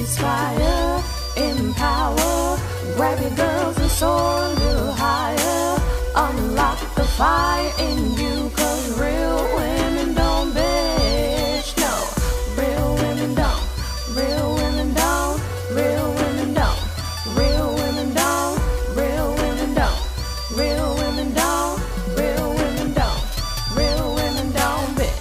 inspire, empower, grab your girls and soar a little higher, unlock the fire in you, cause real women don't bitch, no, real women don't, real women don't, real women don't, real women don't, real women don't, real women don't, real women don't, real women don't bitch.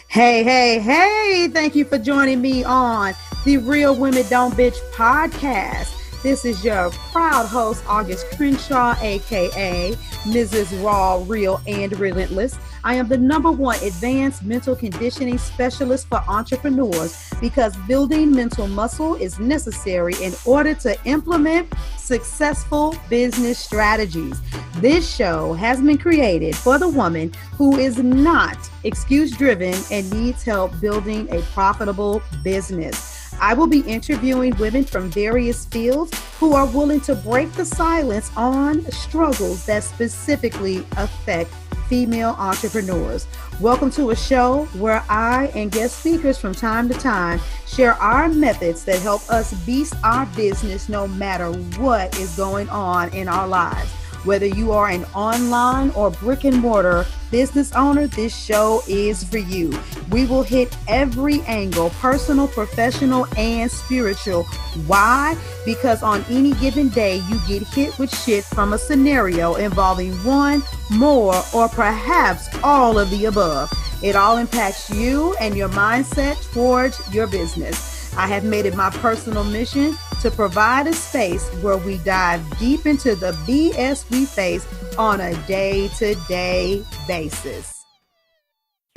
Hey, thank you for joining me on the Real Women Don't Bitch podcast. This is your proud host, August Crenshaw, aka Mrs. Raw, Real, and Relentless. I am the #1 advanced mental conditioning specialist for entrepreneurs because building mental muscle is necessary in order to implement successful business strategies. This show has been created for the woman who is not excuse-driven and needs help building a profitable business. I will be interviewing women from various fields who are willing to break the silence on struggles that specifically affect female entrepreneurs. Welcome to a show where I and guest speakers from time to time share our methods that help us beast our business no matter what is going on in our lives. Whether you are an online or brick and mortar business owner, this show is for you. We will hit every angle, personal, professional, and spiritual. Why? Because on any given day, you get hit with shit from a scenario involving one, more, or perhaps all of the above. It all impacts you and your mindset towards your business. I have made it my personal mission to provide a space where we dive deep into the BS we face on a day-to-day basis.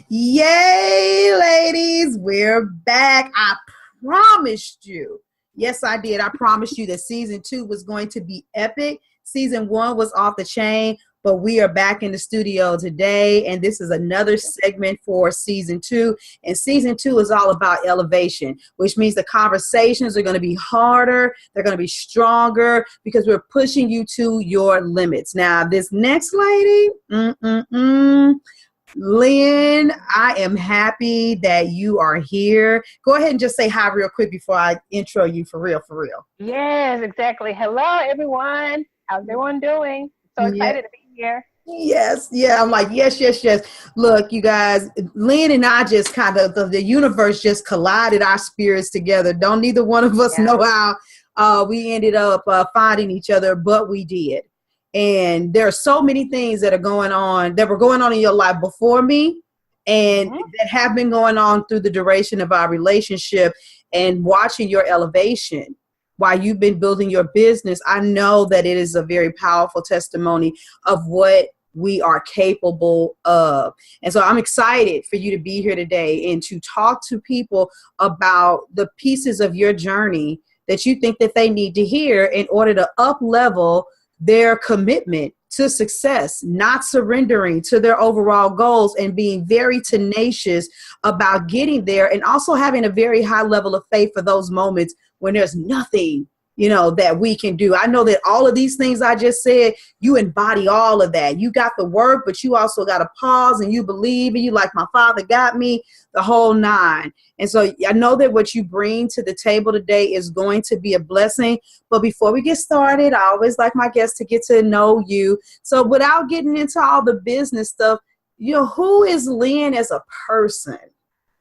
Yay, ladies, we're back. I promised you. Yes, I did. I promised you that season 2 was going to be epic. Season 1 was off the chain, but we are back in the studio today, and this is another segment for season 2. And season 2 is all about elevation, which means the conversations are going to be harder. They're going to be stronger because we're pushing you to your limits. Now, this next lady, Lynn, I am happy that you are here. Go ahead and just say hi real quick before I intro you for real. Yes, exactly. Hello, everyone. How's everyone doing? So excited to be here. Yes. Yeah. I'm like, yes. Look, you guys, Lynn and I just kind of, the universe just collided our spirits together. Don't neither one of us know how we ended up finding each other, but we did. And there are so many things that were going on in your life before me and that have been going on through the duration of our relationship and watching your elevation. While you've been building your business, I know that it is a very powerful testimony of what we are capable of. And so I'm excited for you to be here today and to talk to people about the pieces of your journey that you think that they need to hear in order to up-level their commitment to success, not surrendering to their overall goals and being very tenacious about getting there, and also having a very high level of faith for those moments when there's nothing, that we can do. I know that all of these things I just said, you embody all of that. You got the work, but you also got to pause and you believe and you like, my father got me, the whole 9. And so I know that what you bring to the table today is going to be a blessing. But before we get started, I always like my guests to get to know you. So without getting into all the business stuff, who is Lynn as a person?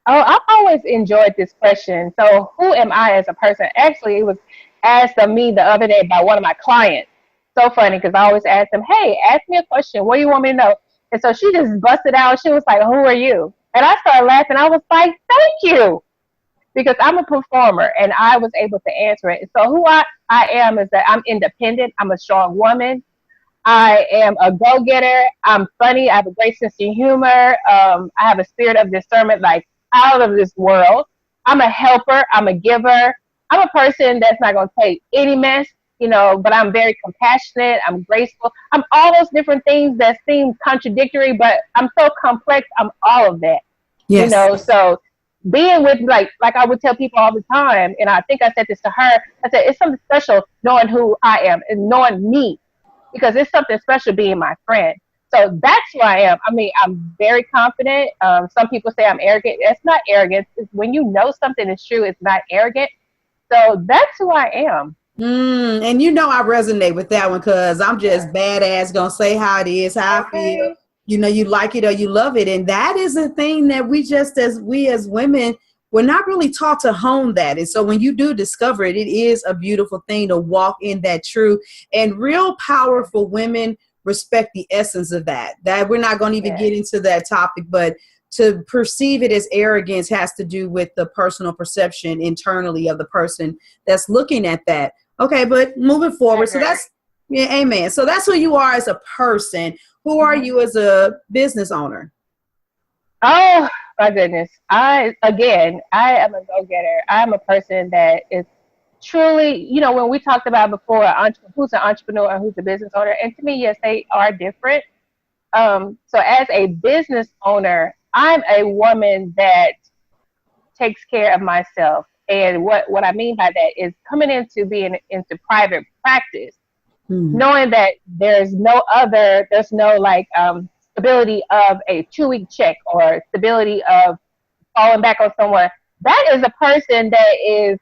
Oh, I've always enjoyed this question. So who am I as a person? Actually, it was asked of me the other day by one of my clients. So funny, because I always ask them, hey, ask me a question. What do you want me to know? And so she just busted out. She was like, who are you? And I started laughing. I was like, thank you. Because I'm a performer and I was able to answer it. So who I am is that I'm independent. I'm a strong woman. I am a go-getter. I'm funny. I have a great sense of humor. I have a spirit of discernment like out of this world. I'm a helper. I'm a giver. I'm a person that's not going to take any mess, but I'm very compassionate. I'm graceful. I'm all those different things that seem contradictory, but I'm so complex. I'm all of that, Yes. So being with, like I would tell people all the time, and I think I said this to her, I said, it's something special knowing who I am and knowing me, because it's something special being my friend. So that's who I am. I mean, I'm very confident. Some people say I'm arrogant. It's not arrogance. It's when you know something is true, it's not arrogant. So that's who I am. And you know I resonate with that one because I'm just badass gonna say how it is, how I feel. Okay. You know, you like it or you love it. And that is a thing that we as women, we're not really taught to hone that. And so when you do discover it, it is a beautiful thing to walk in that truth. And real powerful women respect the essence of that. That we're not gonna even get into that topic, but to perceive it as arrogance has to do with the personal perception internally of the person that's looking at that. Okay, but moving forward, so that's, yeah, amen. So that's who you are as a person. Who are you as a business owner? Oh my goodness. I am a go-getter. I'm a person that is truly, when we talked about before, who's an entrepreneur and who's a business owner, and to me, yes, they are different. So as a business owner, I'm a woman that takes care of myself. And what I mean by that is coming into being into private practice, knowing that there's no stability of a 2-week check or stability of falling back on someone. That is a person that is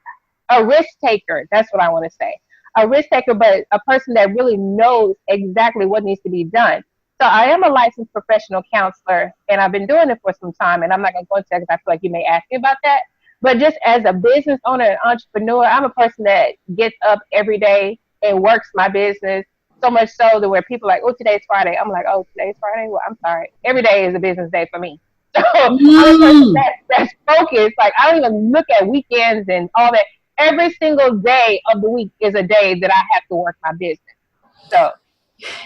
a risk taker. That's what I want to say. A risk taker, but a person that really knows exactly what needs to be done. So I am a licensed professional counselor, and I've been doing it for some time, and I'm not going to go into that because I feel like you may ask me about that. But just as a business owner and entrepreneur, I'm a person that gets up every day and works my business, so much so that where people are like, oh, today's Friday. I'm like, oh, today's Friday? Well, I'm sorry. Every day is a business day for me. So I'm a person that's focused. Like, I don't even look at weekends and all that. Every single day of the week is a day that I have to work my business. So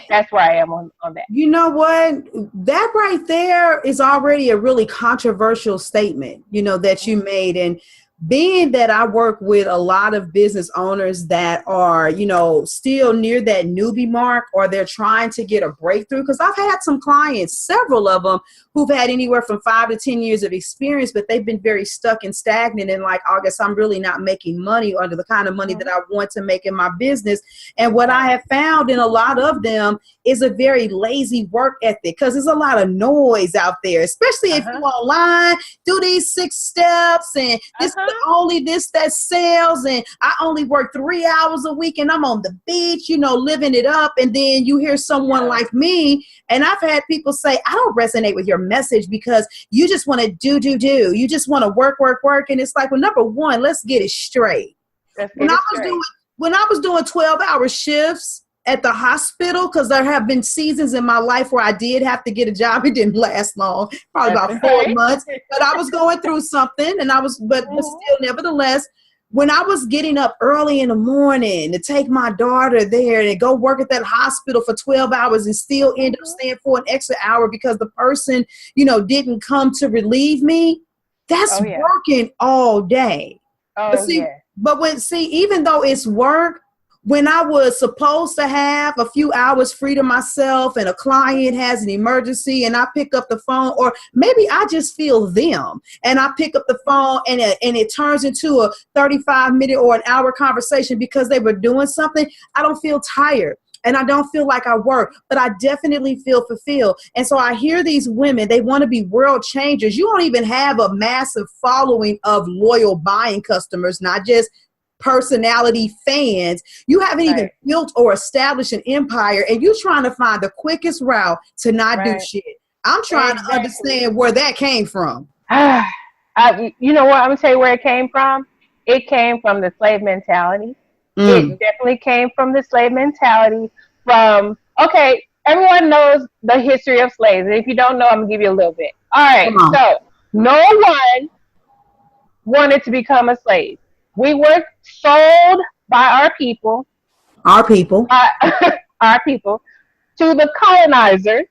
that's where I am on that. You know what? That right there is already a really controversial statement, that you made. And being that I work with a lot of business owners that are, still near that newbie mark, or they're trying to get a breakthrough, because I've had some clients, several of them, who've had anywhere from 5 to 10 years of experience, but they've been very stuck and stagnant and like, August, I'm really not making money under the kind of money that I want to make in my business. And what I have found in a lot of them is a very lazy work ethic, because there's a lot of noise out there, especially if you're online, do these 6 steps and this only this that sells, and I only work 3 hours a week and I'm on the beach, living it up. And then you hear someone like me, and I've had people say, I don't resonate with your message because you just want to do. You just want to work. And it's like, well, number one, let's get it straight. When I was doing 12-hour shifts at the hospital, because there have been seasons in my life where I did have to get a job. It didn't last long, probably about 4 months, but I was going through something, and but still, nevertheless, when I was getting up early in the morning to take my daughter there and go work at that hospital for 12 hours and still end up staying for an extra hour because the person, didn't come to relieve me, that's working all day. Even though it's work, when I was supposed to have a few hours free to myself and a client has an emergency and I pick up the phone, or maybe I just feel them and I pick up the phone and it turns into a 35-minute or an hour conversation because they were doing something, I don't feel tired. And I don't feel like I work, but I definitely feel fulfilled. And so I hear these women, they want to be world changers. You don't even have a massive following of loyal buying customers, not just personality fans. You haven't even built or established an empire, and you're trying to find the quickest route to not do shit. I'm trying to understand where that came from. You know what? I'm going to tell you where it came from. It came from the slave mentality. It definitely came from the slave mentality. Everyone knows the history of slaves. And if you don't know, I'm going to give you a little bit. All right. So no one wanted to become a slave. We were sold by our people our people to the colonizer,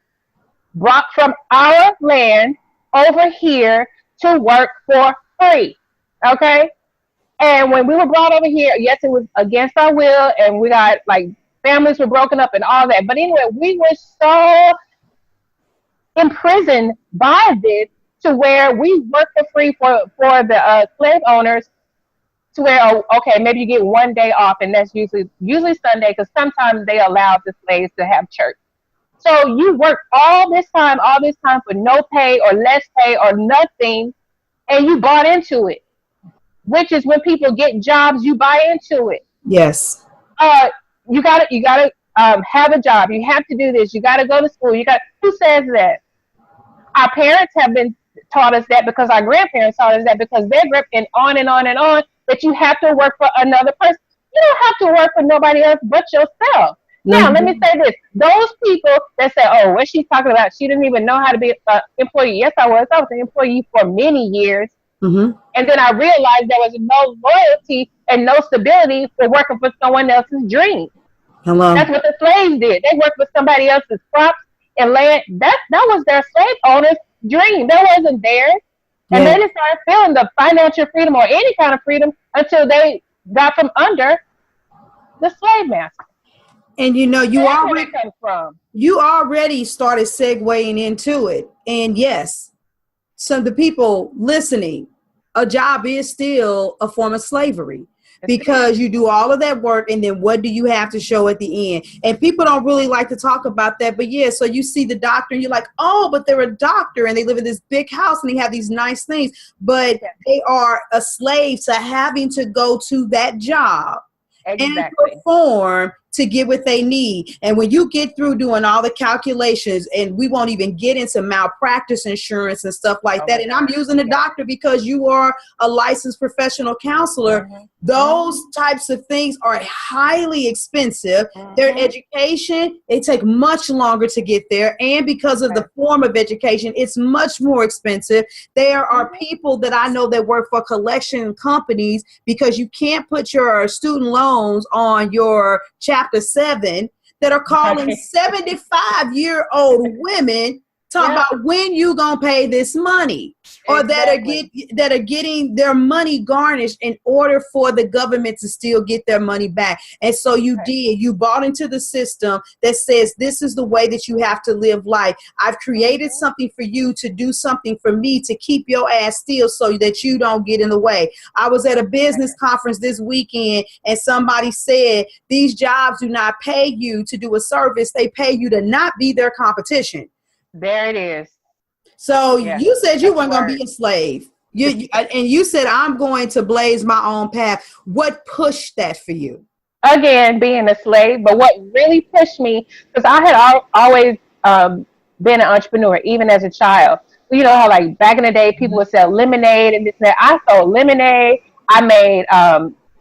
brought from our land over here to work for free. Okay? And when we were brought over here, yes, it was against our will, and we got families were broken up and all that. But anyway, we were so imprisoned by this to where we work for free for the slave owners, to where, maybe you get 1 day off, and that's usually Sunday, because sometimes they allow the slaves to have church. So you work all this time for no pay or less pay or nothing, and you bought into it, which is when people get jobs, you buy into it. Yes. Uh, you gotta have a job. You have to do this. You gotta go to school. Who says that? Our parents have been taught us that because our grandparents taught us that because they're and on and on and on that you have to work for another person. You don't have to work for nobody else but yourself. Now, let me say this. Those people that say, oh, what she's talking about, she didn't even know how to be an employee. Yes, I was. I was an employee for many years. Mm-hmm. And then I realized there was no loyalty and no stability for working for someone else's dream. Hello. That's what the slaves did. They worked for somebody else's crops and land. That was their slave owner's dream. That wasn't theirs. And Yeah. they didn't start feeling the financial freedom or any kind of freedom until they got from under the slave master. And you know, That's where it comes from. you already started segueing into it. And yes, some of the people listening, a job is still a form of slavery because you do all of that work and then what do you have to show at the end? And people don't really like to talk about that. But yeah, so you see the doctor and you're like, oh, but they're a doctor and they live in this big house and they have these nice things, but they are a slave to having to go to that job and perform to get what they need. And when you get through doing all the calculations, and we won't even get into malpractice insurance and stuff like that. And I'm using a doctor because you are a licensed professional counselor. Those types of things are highly expensive. Their education, they take much longer to get there. And because of the form of education, it's much more expensive. There are people that I know that work for collection companies because you can't put your student loans on your Chapter 7 that are calling 75-year-old women talking about when you gonna pay this money, or that are getting their money garnished in order for the government to still get their money back. And so you bought into the system that says this is the way that you have to live life. I've created something for you to do something for me to keep your ass still so that you don't get in the way. I was at a business conference this weekend and somebody said these jobs do not pay you to do a service, they pay you to not be their competition. There it is. So you said you weren't going to be a slave. And you said, I'm going to blaze my own path. What pushed that for you? Again, being a slave. But what really pushed me, because I had always been an entrepreneur, even as a child. You know how like back in the day, people would sell lemonade and this and that. I sold lemonade. I made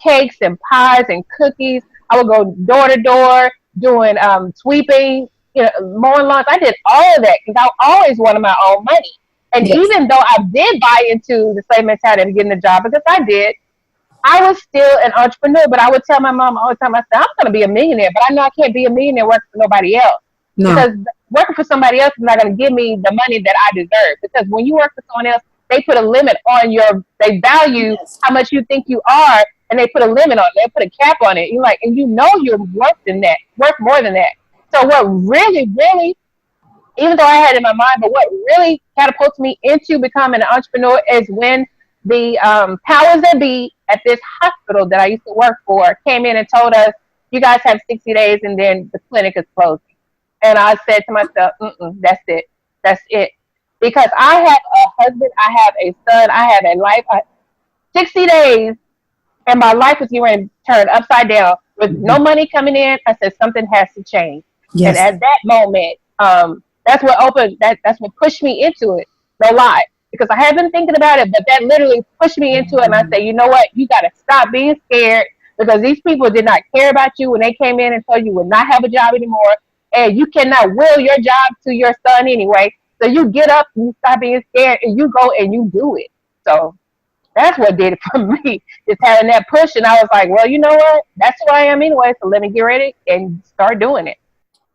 cakes and pies and cookies. I would go door to door doing sweeping, mowing lawns. I did all of that because I always wanted my own money. And even though I did buy into the slave mentality and getting the job, because I did, I was still an entrepreneur. But I would tell my mom all the time, I said, I'm going to be a millionaire, but I know I can't be a millionaire working for nobody else. No. Because working for somebody else is not going to give me the money that I deserve. Because when you work for someone else, they put a limit on they value how much you think you are, and they put a limit on it. They put a cap on it. You're like, and you know you're worth more than that. So what really, really, even though I had it in my mind, but what really catapulted me into becoming an entrepreneur is when the powers that be at this hospital that I used to work for came in and told us, you guys have 60 days and then the clinic is closing. And I said to myself, that's it. That's it. Because I have a husband, I have a son, I have a life. 60 days and my life was going to turn upside down with no money coming in. I said, something has to change. Yes. And at that moment, that's what pushed me into it. No lie. Because I had been thinking about it, but that literally pushed me into it. And I said, you know what? You got to stop being scared because these people did not care about you when they came in and told you would not have a job anymore. And you cannot will your job to your son anyway. So you get up and you stop being scared and you go and you do it. So that's what did it for me, just having that push. And I was like, well, you know what? That's who I am anyway. So let me get ready and start doing it.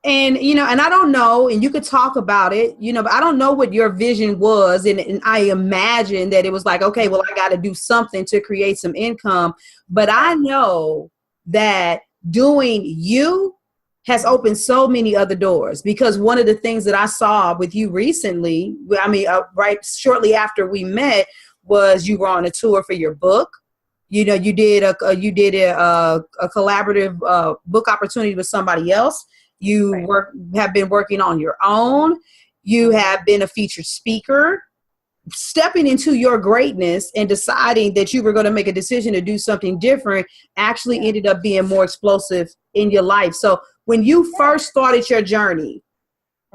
And, and I don't know, and you could talk about it, but I don't know what your vision was. And I imagine that it was like, okay, well, I got to do something to create some income. But I know that doing you has opened so many other doors, because one of the things that I saw with you recently, right shortly after we met, was you were on a tour for your book. You did a collaborative book opportunity with somebody else. You have been working on your own. You have been a featured speaker. Stepping into your greatness and deciding that you were going to make a decision to do something different actually ended up being more explosive in your life. So when you first started your journey,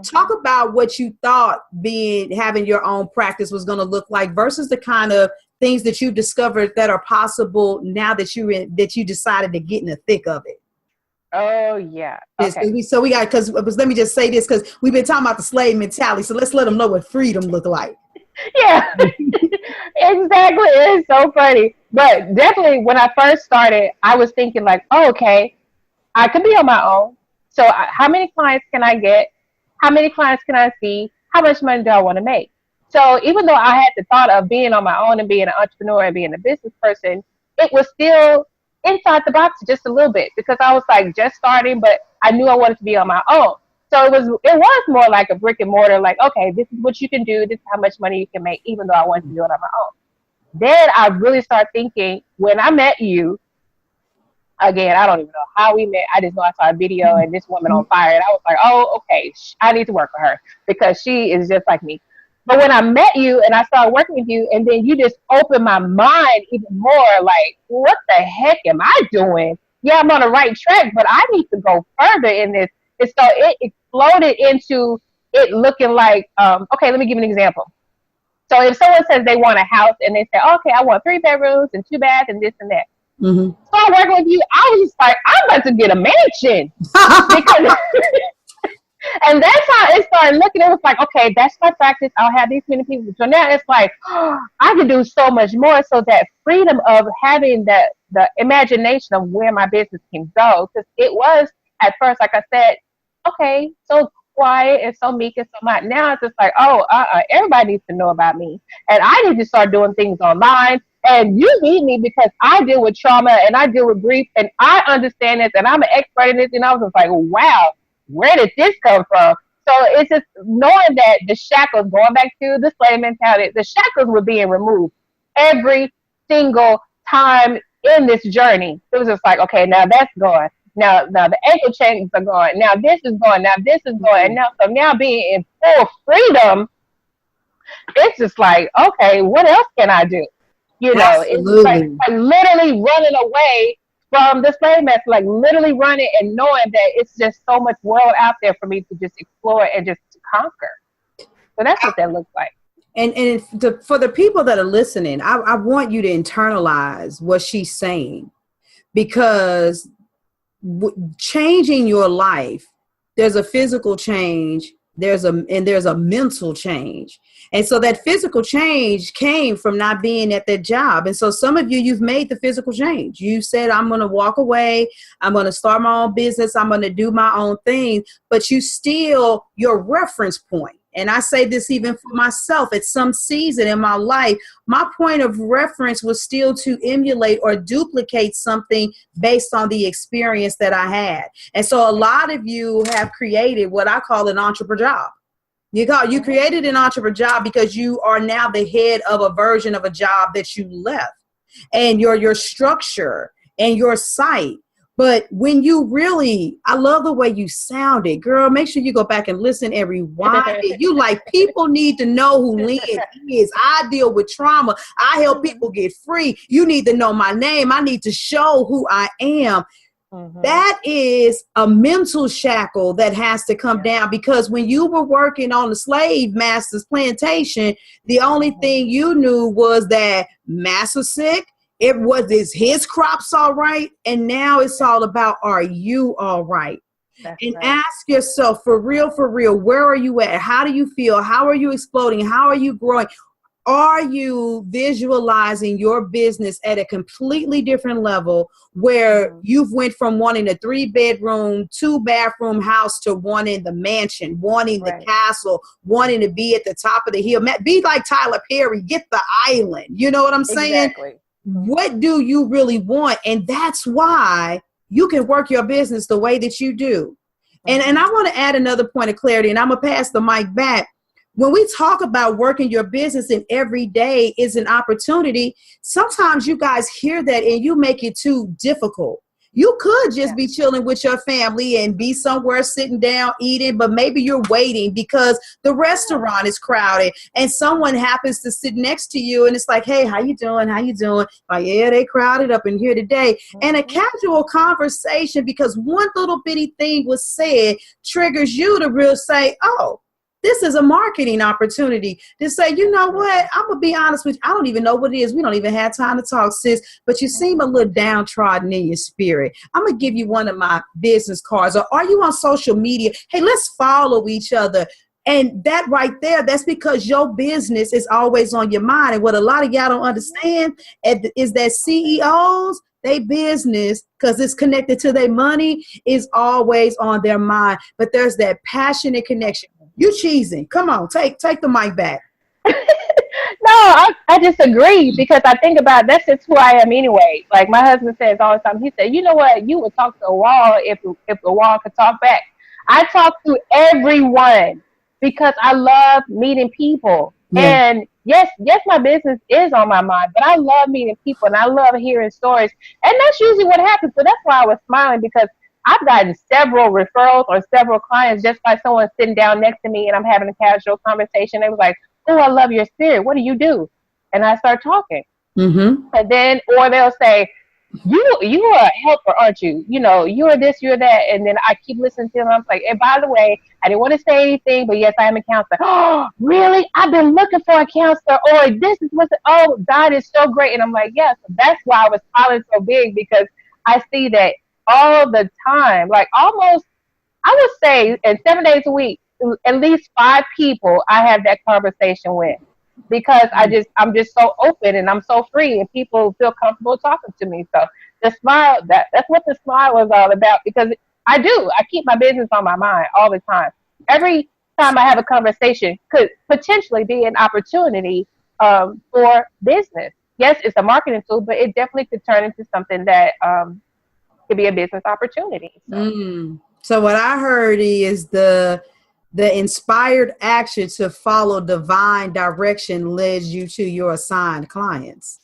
talk about what you thought having your own practice was going to look like versus the kind of things that you've discovered that are possible now that you decided to get in the thick of it. Oh yeah. Okay. Because let me just say this, because we've been talking about the slave mentality. So let's let them know what freedom look like. Yeah, exactly. It's so funny. But definitely when I first started, I was thinking like, oh, okay, I could be on my own. So how many clients can I get? How many clients can I see? How much money do I want to make? So even though I had the thought of being on my own and being an entrepreneur and being a business person, it was still inside the box just a little bit because I was like just starting, but I knew I wanted to be on my own. So it was more like a brick and mortar, like, okay, this is what you can do. This is how much money you can make, even though I wanted to do it on my own. Then I really started thinking when I met you, again, I don't even know how we met. I just know I saw a video and this woman on fire. And I was like, oh, okay, I need to work with her because she is just like me. But when I met you and I started working with you and then you just opened my mind even more, like, what the heck am I doing? Yeah, I'm on the right track, but I need to go further in this. And so it exploded into it looking like, okay, let me give you an example. So if someone says they want a house and they say, okay, I want 3 bedrooms and 2 baths and this and that. Mm-hmm. So I working with you, I was just like, I'm about to get a mansion. Because and that's how it started looking. It was like, okay, that's my practice. I'll have these many people. So now it's like, oh, I can do so much more. So that freedom of having the imagination of where my business can go. Because it was at first, like I said, okay, so quiet and so meek and so much. Now it's just like, oh, everybody needs to know about me. And I need to start doing things online. And you need me because I deal with trauma and I deal with grief and I understand this and I'm an expert in this. And I was just like, wow, where did this come from? So it's just knowing that the shackles, going back to the slave mentality, the shackles were being removed every single time in this journey. It was just like, okay, now that's gone. Now the ankle chains are gone. Now this is gone. Now this is gone. And now being in full freedom, it's just like, okay, what else can I do? You know, Absolutely. It's like literally running away from the slave master, like literally running and knowing that it's just so much world out there for me to just explore and just to conquer. So that's what that looks like. And for the people that are listening, I want you to internalize what she's saying, because changing your life, there's a physical change, there's a mental change. And so that physical change came from not being at that job. And so some of you've made the physical change. You said, I'm going to walk away. I'm going to start my own business. I'm going to do my own thing. But you still, your reference point. And I say this even for myself at some season in my life, my point of reference was still to emulate or duplicate something based on the experience that I had. And so a lot of you have created what I call an entrepreneur job. You created an entrepreneur job because you are now the head of a version of a job that you left, and your structure and your site. But when you really, I love the way you sounded, girl, make sure you go back and listen and rewind it. You like, people need to know who Lynn is. I deal with trauma. I help people get free. You need to know my name. I need to show who I am. Mm-hmm. That is a mental shackle that has to come down, because when you were working on the slave master's plantation, the only thing you knew was that master's sick. It was, is his crops all right? And now it's all about, are you all right? That's and right. Ask yourself, for real, where are you at? How do you feel? How are you exploding? How are you growing? Are you visualizing your business at a completely different level, where you've went from wanting a 3-bedroom, 2-bathroom house to wanting the mansion, wanting the castle, wanting to be at the top of the hill? Be like Tyler Perry, get the island. You know what I'm saying? Exactly. What do you really want? And that's why you can work your business the way that you do. And I want to add another point of clarity, and I'm going to pass the mic back. When we talk about working your business and every day is an opportunity, sometimes you guys hear that and you make it too difficult. You could just be chilling with your family and be somewhere sitting down eating, but maybe you're waiting because the restaurant is crowded and someone happens to sit next to you and it's like, hey, how you doing? How you doing? Like, yeah, they crowded up in here today. And a casual conversation, because one little bitty thing was said, triggers you to real say, oh, this is a marketing opportunity to say, you know what, I'm going to be honest with you. I don't even know what it is. We don't even have time to talk, sis, but you seem a little downtrodden in your spirit. I'm going to give you one of my business cards. Or are you on social media? Hey, let's follow each other. And that right there, that's because your business is always on your mind. And what a lot of y'all don't understand is that CEOs, they business, because it's connected to their money, is always on their mind. But there's that passionate connection. You cheesing. Come on, take the mic back. No, I disagree, because I think about that's just who I am anyway. Like my husband says all the time, he said, you know what, you would talk to a wall if the wall could talk back. I talk to everyone because I love meeting people. Yeah. And yes, my business is on my mind, but I love meeting people and I love hearing stories. And that's usually what happens. So that's why I was smiling, because I've gotten several referrals or several clients just by someone sitting down next to me and I'm having a casual conversation. They was like, oh, I love your spirit. What do you do? And I start talking. Mm-hmm. And then, or they'll say, you are a helper, aren't you? You know, you're this, you're that. And then I keep listening to them. I'm like, and by the way, I didn't want to say anything, but yes, I am a counselor. Oh, really? I've been looking for a counselor. Or this is what's, oh, God is so great. And I'm like, yes, yeah. So that's why I was smiling so big, because I see that all the time, like almost, I would say in 7 days a week, at least 5 people I have that conversation with, because I'm just so open and I'm so free and people feel comfortable talking to me. So the smile, that's what the smile was all about, because I keep my business on my mind all the time. Every time I have a conversation could potentially be an opportunity for business. Yes, it's a marketing tool, but it definitely could turn into something that could be a business opportunity. So what I heard is the inspired action to follow divine direction led you to your assigned clients.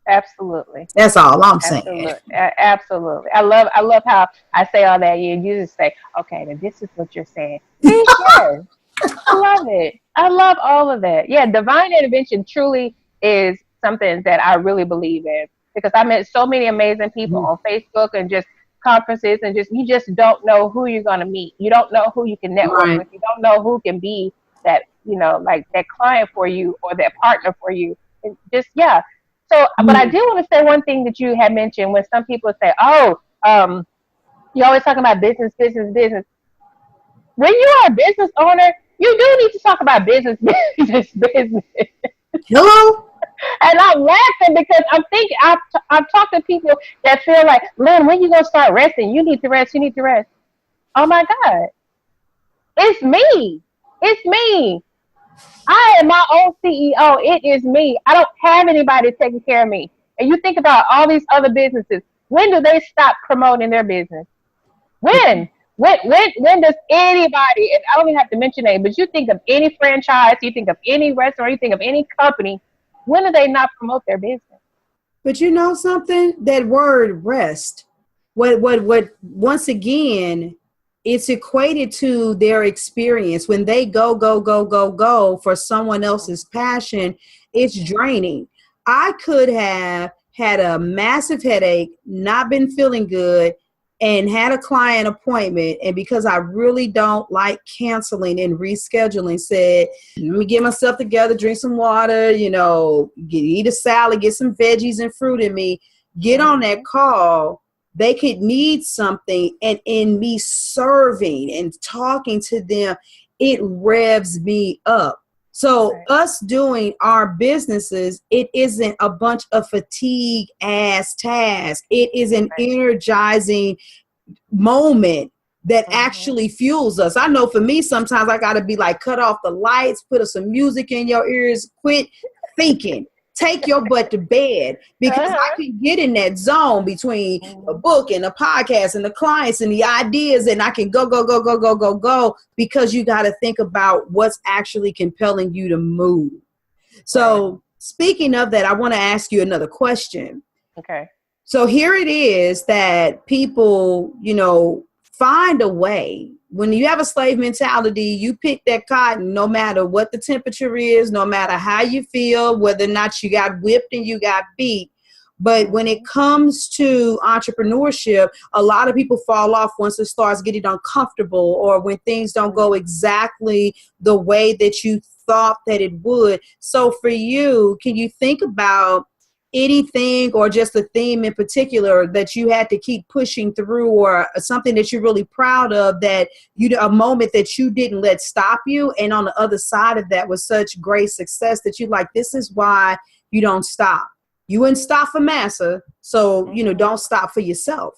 Absolutely. That's all I'm saying. Absolutely. I love how I say all that. You just say, okay, then this is what you're saying. Yes. I love it. I love all of that. Yeah, divine intervention truly is something that I really believe in, because I met so many amazing people on Facebook and just conferences, and you just don't know who you're going to meet. You don't know who you can network with. You don't know who can be that, like that client for you or that partner for you. And just, yeah. So, but I do want to say one thing that you had mentioned, when some people say, oh, you're always talking about business. When you are a business owner, you do need to talk about business. Hello? And I'm laughing because I'm thinking, I've talked to people that feel like, Lynn, when you going to start resting? You need to rest. Oh my God. It's me. I am my own CEO. It is me. I don't have anybody taking care of me. And you think about all these other businesses. When do they stop promoting their business? When does anybody, and I don't even have to mention name, but you think of any franchise, you think of any restaurant, you think of any company, when do they not promote their business? But you know something? That word rest, what once again, it's equated to their experience. When they go for someone else's passion, it's draining. I could have had a massive headache, not been feeling good, and had a client appointment, and because I really don't like canceling and rescheduling, said, let me get myself together, drink some water, eat a salad, get some veggies and fruit in me, get on that call. They could need something, and in me serving and talking to them, it revs me up. So us doing our businesses, it isn't a bunch of fatigue ass tasks. It is an energizing moment that actually fuels us. I know for me, sometimes I got to be like, cut off the lights, put some music in your ears, quit thinking. Take your butt to bed, because I can get in that zone between a book and a podcast and the clients and the ideas, and I can go, because you got to think about what's actually compelling you to move. So speaking of that, I want to ask you another question. Okay. So here it is that people, find a way. When you have a slave mentality, you pick that cotton no matter what the temperature is, no matter how you feel, whether or not you got whipped and you got beat. But when it comes to entrepreneurship, a lot of people fall off once it starts getting uncomfortable, or when things don't go exactly the way that you thought that it would. So for you, can you think about anything or just a theme in particular that you had to keep pushing through, or something that you're really proud of, that a moment that you didn't let stop you, and on the other side of that was such great success that you like, this is why you don't stop. You wouldn't stop for massa, so don't stop for yourself.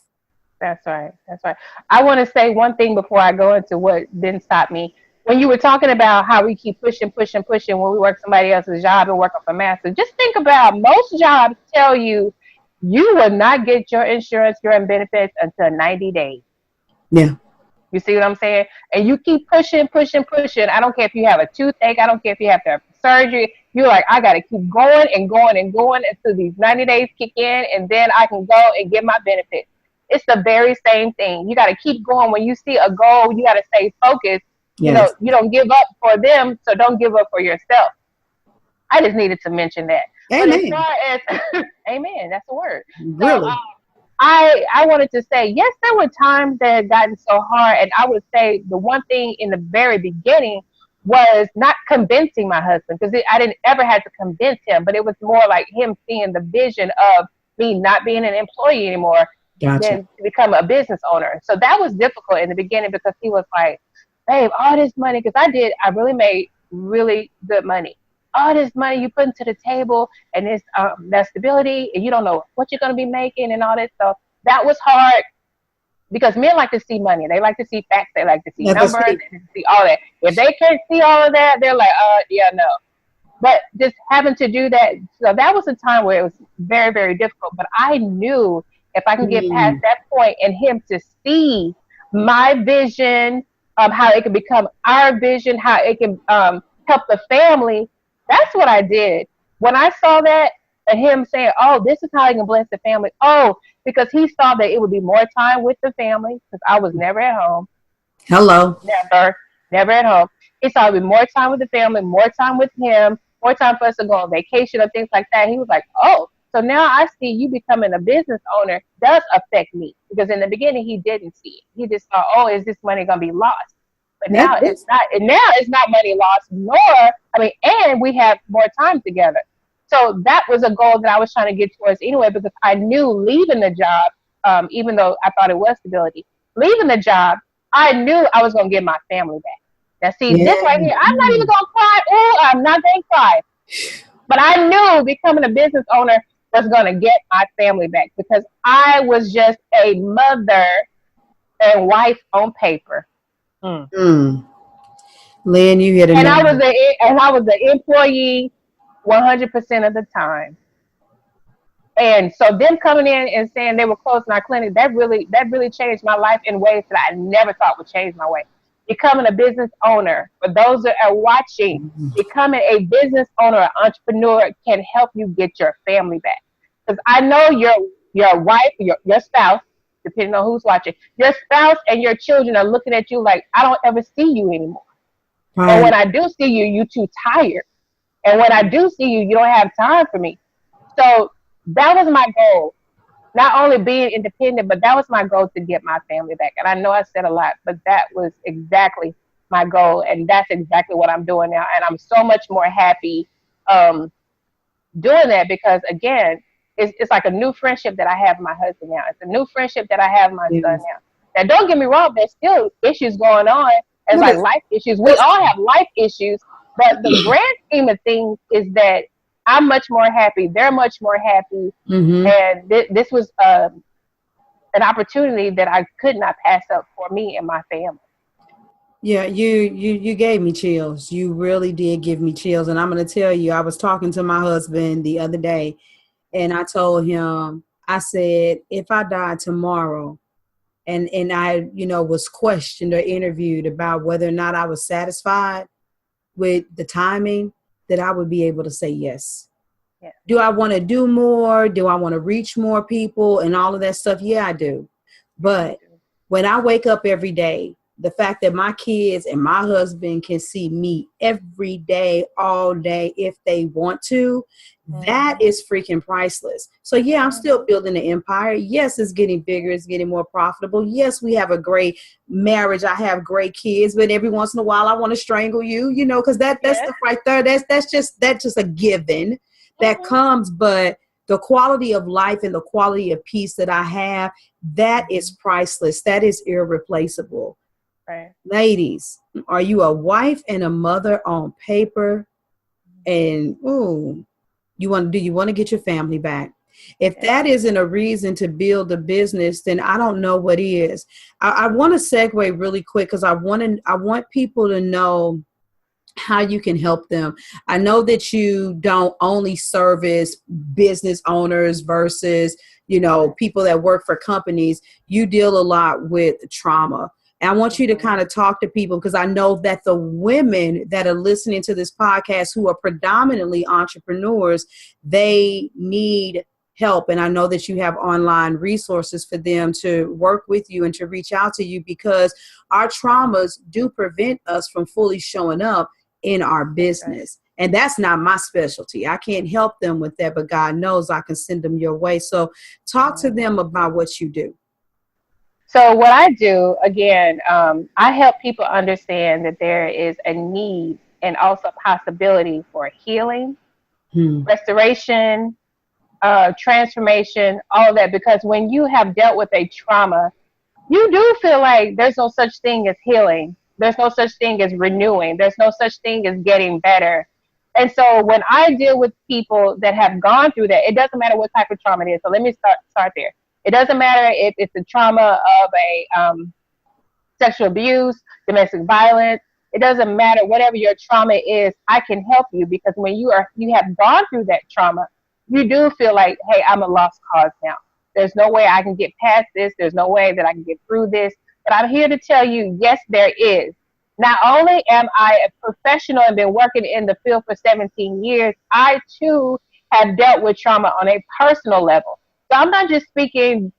That's right. That's right. I want to say one thing before I go into what didn't stop me. When you were talking about how we keep pushing when we work somebody else's job and work up a master, just think about most jobs tell you you will not get your insurance, your benefits until 90 days. Yeah. You see what I'm saying? And you keep pushing. I don't care if you have a toothache. I don't care if you have to have surgery. You're like, I got to keep going and going and going until these 90 days kick in, and then I can go and get my benefits. It's the very same thing. You got to keep going. When you see a goal, you got to stay focused. Yes. You don't give up for them, so don't give up for yourself. I just needed to mention that. Amen. But as far as amen, that's a word. Really? So, I wanted to say, yes, there were times that had gotten so hard, and I would say the one thing in the very beginning was not convincing my husband, because I didn't ever have to convince him, but it was more like him seeing the vision of me not being an employee anymore, than to become a business owner. So that was difficult in the beginning, because he was like, babe, all this money, because I really made really good money. All this money you put into the table, and this that stability, and you don't know what you're going to be making and all that stuff. That was hard, because men like to see money. They like to see facts. They like to see numbers. They like to see all that. If they can't see all of that, they're like, yeah, no. But just having to do that, so that was a time where it was very, very difficult. But I knew if I can get past that point and him to see my vision, how it can become our vision, how it can help the family, that's what I did. When I saw that, and him saying, oh, this is how I can bless the family. Oh, because he saw that it would be more time with the family, because I was never at home. Hello. Never at home. He saw it would be more time with the family, more time with him, more time for us to go on vacation or things like that. He was like, oh, so now I see you becoming a business owner does affect me. Because in the beginning, he didn't see it. He just thought, oh, is this money going to be lost? But now it's not. And now it's not money lost, and we have more time together. So that was a goal that I was trying to get towards anyway, because I knew leaving the job, even though I thought it was stability, leaving the job, I knew I was going to get my family back. Now, see, this right here, I'm not even going to cry. Oh, I'm not going to cry. But I knew becoming a business owner was going to get my family back, because I was just a mother and wife on paper. Lynn, you hit a and I was the employee 100% of the time. And so them coming in and saying they were closing our clinic, that really changed my life in ways that I never thought would change my way. Becoming a business owner, for those that are watching, becoming a business owner, an entrepreneur can help you get your family back. Because I know your wife, your spouse, depending on who's watching, your spouse and your children are looking at you like, I don't ever see you anymore. Right. And when I do see you, you're too tired. And when I do see you, you don't have time for me. So that was my goal. Not only being independent, but that was my goal, to get my family back. And I know I said a lot, but that was exactly my goal. And that's exactly what I'm doing now. And I'm so much more happy doing that, because, again, it's like a new friendship that I have with my husband now. It's a new friendship that I have with my son now. Now, don't get me wrong, there's still issues going on. It's like life issues. We all have life issues. But the grand scheme of things is that I'm much more happy. They're much more happy. And this was an opportunity that I could not pass up for me and my family. Yeah, you gave me chills. You really did give me chills. And I'm going to tell you, I was talking to my husband the other day, and I told him, I said, if I died tomorrow and I, was questioned or interviewed about whether or not I was satisfied with the timing, that I would be able to say yes. Yeah. Do I want to do more? Do I want to reach more people and all of that stuff? Yeah, I do. But when I wake up every day, the fact that my kids and my husband can see me every day, all day, if they want to, that is freaking priceless. So yeah, I'm still building an empire. Yes, it's getting bigger. It's getting more profitable. Yes, we have a great marriage. I have great kids, but every once in a while I want to strangle you, you know, because that's stuff right there. That's just a given that comes. But the quality of life and the quality of peace that I have, that is priceless. That is irreplaceable. Right. Ladies, are you a wife and a mother on paper? And you want to get your family back? If that isn't a reason to build a business, then I don't know what is. I want to segue really quick because I want people to know how you can help them. I know that you don't only service business owners versus, you know, people that work for companies. You deal a lot with trauma. And I want you to kind of talk to people, because I know that the women that are listening to this podcast who are predominantly entrepreneurs, they need help. And I know that you have online resources for them to work with you and to reach out to you, because our traumas do prevent us from fully showing up in our business. And that's not my specialty. I can't help them with that, but God knows I can send them your way. So talk to them about what you do. So what I do, again, I help people understand that there is a need and also possibility for healing, restoration, transformation, all of that. Because when you have dealt with a trauma, you do feel like there's no such thing as healing. There's no such thing as renewing. There's no such thing as getting better. And so when I deal with people that have gone through that, it doesn't matter what type of trauma it is. So let me start there. It doesn't matter if it's the trauma of a sexual abuse, domestic violence. It doesn't matter. Whatever your trauma is, I can help you, because when you have gone through that trauma, you do feel like, hey, I'm a lost cause now. There's no way I can get past this. There's no way that I can get through this. But I'm here to tell you, yes, there is. Not only am I a professional and been working in the field for 17 years, I too have dealt with trauma on a personal level. So I'm not just speaking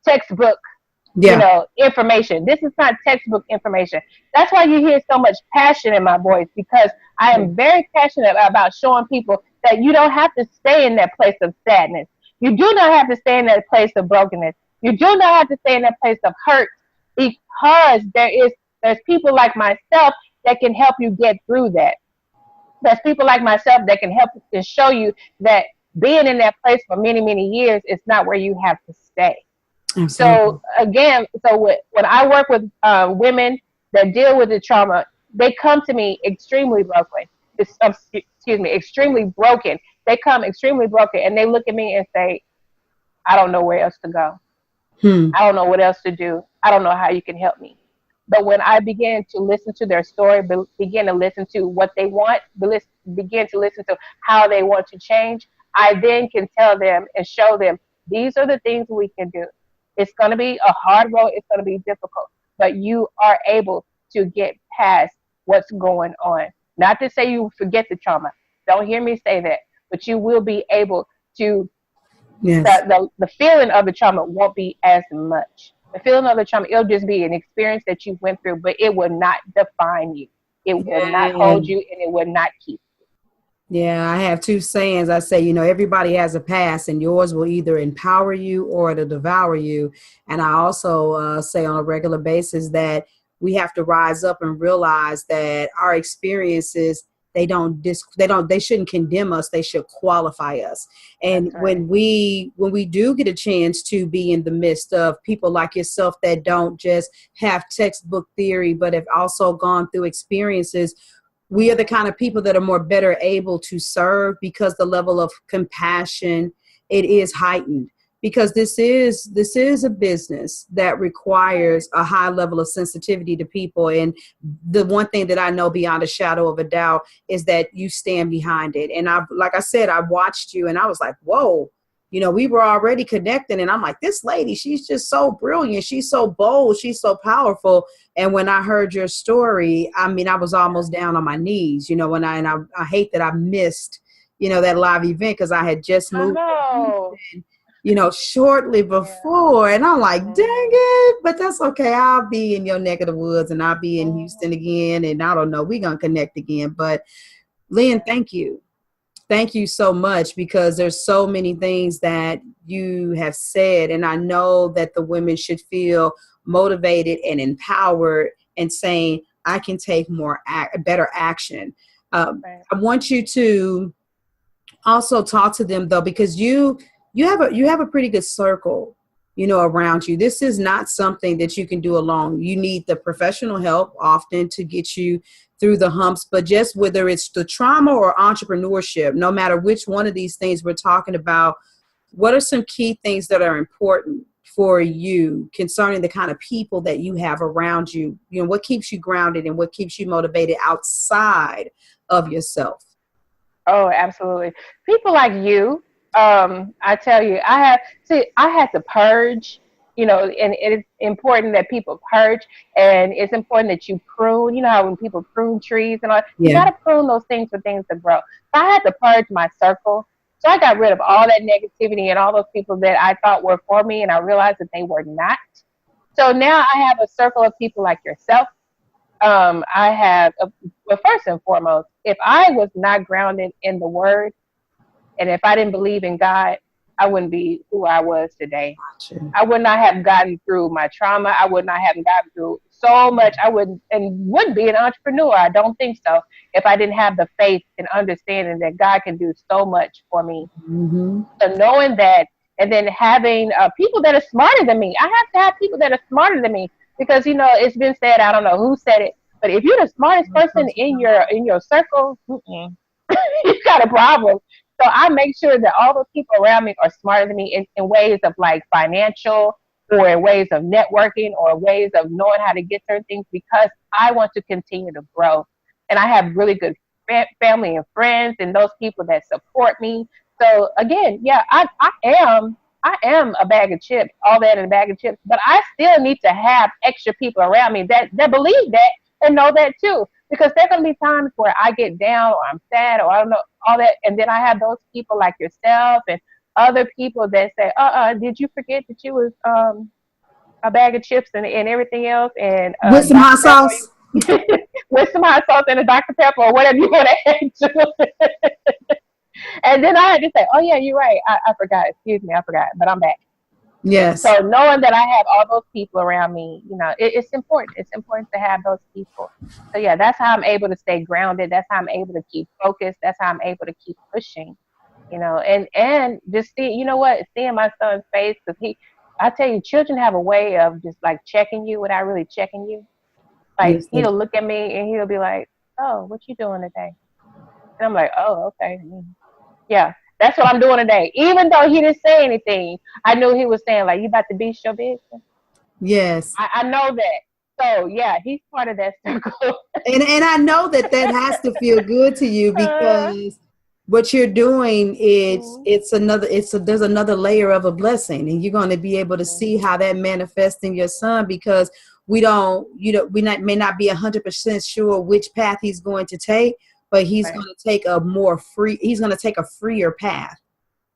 textbook, information. This is not textbook information. That's why you hear so much passion in my voice, because I am very passionate about showing people that you don't have to stay in that place of sadness. You do not have to stay in that place of brokenness. You do not have to stay in that place of hurt, because there's people like myself that can help you get through that. There's people like myself that can help to show you that being in that place for many, many years is not where you have to stay. Absolutely. So again, when I work with women that deal with the trauma, they come to me extremely broken. Extremely broken. They come extremely broken, and they look at me and say, I don't know where else to go. I don't know what else to do. I don't know how you can help me. But when I begin to listen to their story, begin to listen to what they want, begin to listen to how they want to change, I then can tell them and show them, these are the things we can do. It's going to be a hard road. It's going to be difficult. But you are able to get past what's going on. Not to say you forget the trauma. Don't hear me say that. But you will be able to, the feeling of the trauma won't be as much. The feeling of the trauma, it'll just be an experience that you went through, but it will not define you. It will not hold you, and it will not keep you. Yeah, I have two sayings. I say, everybody has a past, and yours will either empower you or it'll devour you. And I also say on a regular basis that we have to rise up and realize that our experiences, they shouldn't condemn us. They should qualify us. And when we do get a chance to be in the midst of people like yourself that don't just have textbook theory, but have also gone through experiences, we are the kind of people that are more better able to serve, because the level of compassion, it is heightened. Because this is a business that requires a high level of sensitivity to people. And the one thing that I know beyond a shadow of a doubt is that you stand behind it. And like I said, I watched you and I was like, whoa, we were already connecting. And I'm like, this lady, she's just so brilliant. She's so bold. She's so powerful. And when I heard your story, I was almost down on my knees, and I hate that I missed that live event because I had just I moved know. shortly before. And I'm like, dang it, but that's okay. I'll be in your neck of the woods and I'll be in Houston again. And I don't know, we're going to connect again. But Lynn, thank you. Thank you so much, because there's so many things that you have said. And I know that the women should feel motivated and empowered and saying, I can take better action. I want you to also talk to them, though, because you have a pretty good circle, around you. This is not something that you can do alone. You need the professional help often to get you through the humps, but just whether it's the trauma or entrepreneurship, no matter which one of these things we're talking about, what are some key things that are important for you concerning the kind of people that you have around you? What keeps you grounded and what keeps you motivated outside of yourself? Oh, absolutely. People like you, I tell you, I had to purge, and it's important that people purge, and it's important that you prune. You know how when people prune trees and all, you got to prune those things for things to grow. So I had to purge my circle. So I got rid of all that negativity and all those people that I thought were for me, and I realized that they were not. So now I have a circle of people like yourself. Well, first and foremost, if I was not grounded in the word, and if I didn't believe in God, I wouldn't be who I was today. Gotcha. I would not have gotten through my trauma. I would not have gotten through so much. I wouldn't be an entrepreneur. I don't think so. If I didn't have the faith and understanding that God can do so much for me. Mm-hmm. So knowing that, and then having people that are smarter than me. I have to have people that are smarter than me. Because, it's been said, I don't know who said it, but if you're the smartest person in your circle, you've got a problem. So I make sure that all the people around me are smarter than me in ways of like financial, or in ways of networking, or ways of knowing how to get certain things, because I want to continue to grow. And I have really good family and friends and those people that support me. So again, yeah, I am a bag of chips, all that in a bag of chips, but I still need to have extra people around me that believe that and know that too. Because there are going to be times where I get down, or I'm sad, or I don't know, all that. And then I have those people like yourself and other people that say, did you forget that you was a bag of chips and everything else? And with some hot sauce? With some hot sauce and a Dr. Pepper, or whatever you want to add to it. And then I had to say, oh, yeah, you're right. I forgot. Excuse me, I forgot. But I'm back. Yes. So knowing that I have all those people around me, it's important. It's important to have those people. So, yeah, that's how I'm able to stay grounded. That's how I'm able to keep focused. That's how I'm able to keep pushing, and just seeing my son's face. Because I tell you, children have a way of just like checking you without really checking you. Like, yes, he'll look at me and he'll be like, oh, what you doing today? And I'm like, oh, okay. Yeah, that's what I'm doing today. Even though he didn't say anything, I knew he was saying, like, you about to beat your business? Yes. I know that. So, yeah, he's part of that circle. and I know that has to feel good to you, because what you're doing there's another layer of a blessing, and you're going to be able to see how that manifests in your son, because we may not be 100% sure which path he's going to take, but he's going to take a freer path.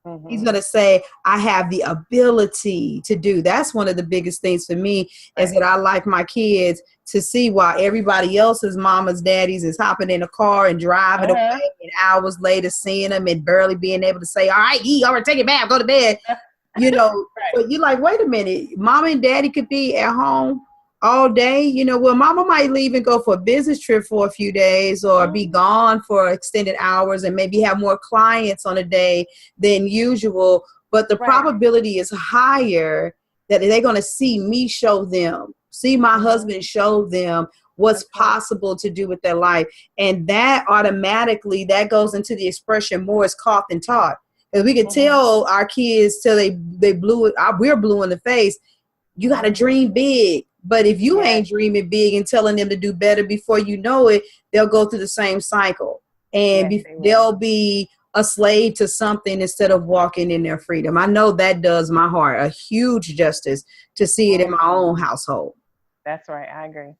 Mm-hmm. He's going to say, I have the ability to do. That's one of the biggest things for me, is that I like my kids to see why everybody else's mamas, daddies is hopping in a car and driving away, and hours later seeing them and barely being able to say, all right, take it back, go to bed. But you're like, wait a minute, mama and daddy could be at home all day. Mama might leave and go for a business trip for a few days, or be gone for extended hours, and maybe have more clients on a day than usual. But the probability is higher that they're going to see me see my husband show them what's possible to do with their life. And that automatically, that goes into the expression, more is caught than taught. Because we can tell our kids till we're blue in the face, you got to dream big. But if you ain't dreaming big and telling them to do better, before you know it, they'll go through the same cycle. And they'll be a slave to something instead of walking in their freedom. I know that does my heart a huge justice to see it in my own household. That's right. I agree.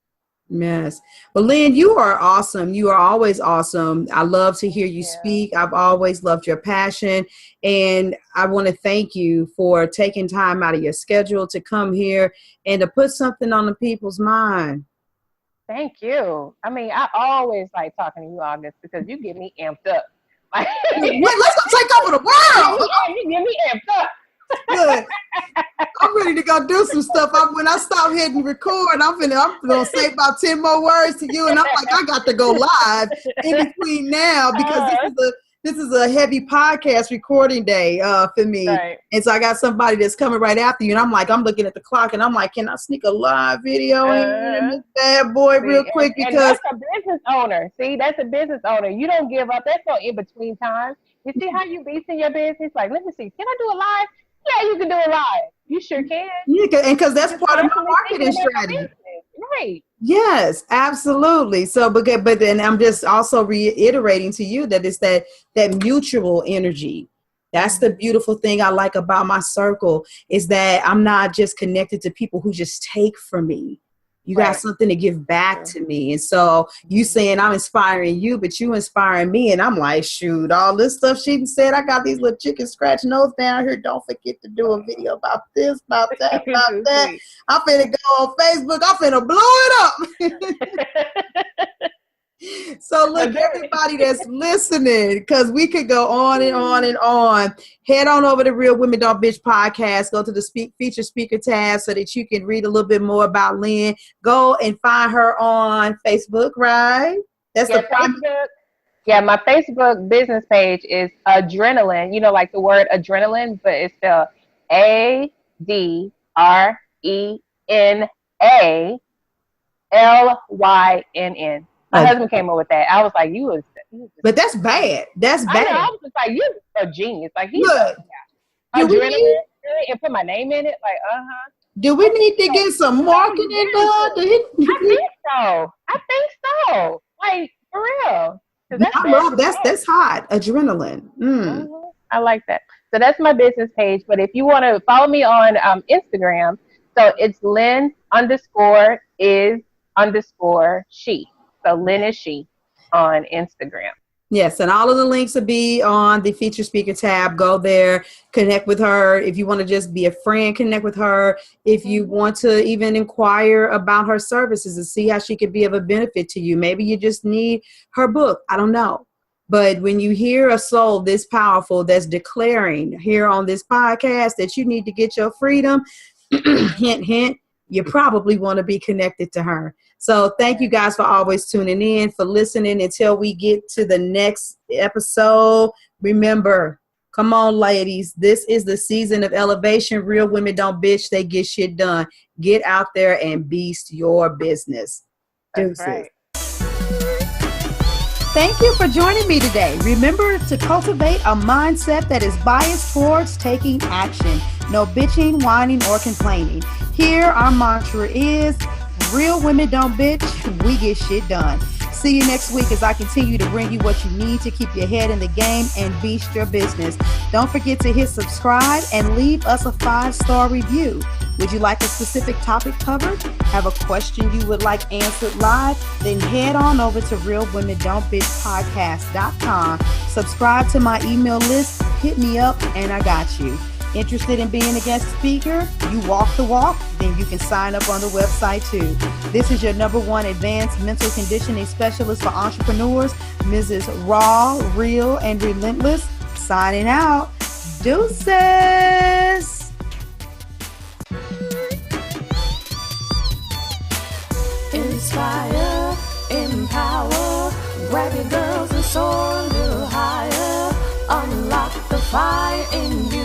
Yes. Well, Lynn, you are awesome. You are always awesome. I love to hear you speak. I've always loved your passion. And I want to thank you for taking time out of your schedule to come here and to put something on the people's mind. Thank you. I mean, I always like talking to you, August, because you get me amped up. Wait, let's go take over the world. You get me amped up. Good. I'm ready to go do some stuff. When I stop hitting record, I'm gonna say about 10 more words to you, and I'm like, I got to go live in between now because this is a heavy podcast recording day for me, right. And so I got somebody that's coming right after you, and I'm looking at the clock, and I'm like, can I sneak a live video in this bad boy real quick? Because that's a business owner. See, that's a business owner. You don't give up. That's no in between time. You see how you beasting your business? Like, let me see. Can I do a live? Yeah, you can do it live. You sure can. Yeah, and because that's part of my marketing strategy. Right. Yes, absolutely. So, but then I'm just also reiterating to you that it's that mutual energy. That's the beautiful thing I like about my circle is that I'm not just connected to people who just take from me. You got something to give back to me. And so you saying I'm inspiring you, but you inspiring me. And I'm like, shoot, all this stuff she said, I got these little chicken scratch notes down here. Don't forget to do a video about this, about that, about that. I'm finna go on Facebook. I'm finna blow it up. So look, everybody that's listening, because we could go on and on and on, head on over to Real Women Don't Bitch podcast. Go to the feature speaker tab so that you can read a little bit more about Lynn. Go and find her on Facebook, right? That's Facebook. Yeah, my Facebook business page is Adrenaline. You know, like the word adrenaline, but it's spelled ADRENALYNN. My husband came up with that. I was like, you was but that's bad. That's bad. I was just like, you're a genius. Like, he's adrenaline and put my name in it. Like, do we need to get some marketing done? I think so. Like, for real. I love that's hot. Adrenaline. I like that. So that's my business page. But if you want to follow me on Instagram, so it's Lynn_is_she. So Lynn is she on Instagram. Yes, and all of the links will be on the feature speaker tab. Go there, connect with her. If you want to just be a friend, connect with her. If you want to even inquire about her services and see how she could be of a benefit to you. Maybe you just need her book. I don't know. But when you hear a soul this powerful that's declaring here on this podcast that you need to get your freedom, hint, hint, you probably want to be connected to her. So thank you guys for always tuning in, for listening until we get to the next episode. Remember, come on, ladies. This is the season of elevation. Real women don't bitch. They get shit done. Get out there and beast your business. That's right. Thank you for joining me today. Remember to cultivate a mindset that is biased towards taking action. No bitching, whining, or complaining. Here, our mantra is, real women don't bitch, we get shit done. See you next week as I continue to bring you what you need to keep your head in the game and beast your business. Don't forget to hit subscribe and leave us a 5-star review. Would you like a specific topic covered? Have a question you would like answered live? Then head on over to realwomen.don't bitch podcast.com. Subscribe to my email list, hit me up, and I got you. Interested in being a guest speaker? You walk the walk? Then you can sign up on the website too. This is your #1 advanced mental conditioning specialist for entrepreneurs, Mrs. Raw, Real, and Relentless. Signing out. Deuces. Inspire, empower, grab your girls and soar a little higher. Unlock the fire in you.